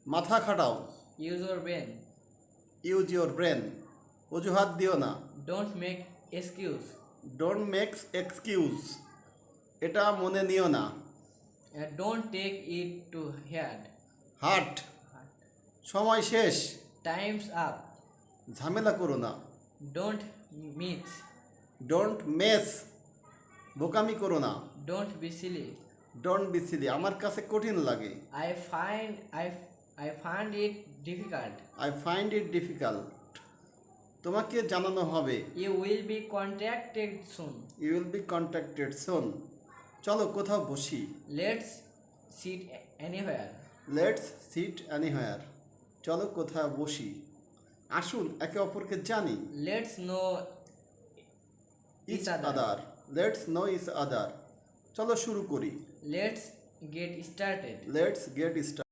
মাথা খাটাও। Use your brain. Use your brain. অজুহাত দিও না। Don't make excuse. Don't makes excuse. এটা মনে নিও না। Don't take it to head. হাট। সময় শেষ। Time's up. ঝামেলা করো না। Don't mix. Don't mess. বোকামি করো না। Don't be silly. Don't be silly. আমার কাছে কঠিন লাগে। I find it difficult. I find it difficult. তোমাকে জানানো হবে। You will be contacted soon. You will be contacted soon. চলো কোথাও বসি। Let's sit anywhere. Let's sit anywhere. চলো কোথাও বসি। আসুন একে অপরকে জানি। Let's know each each other. Other. Let's know each other. চলো শুরু করি। Let's get started. Let's get start.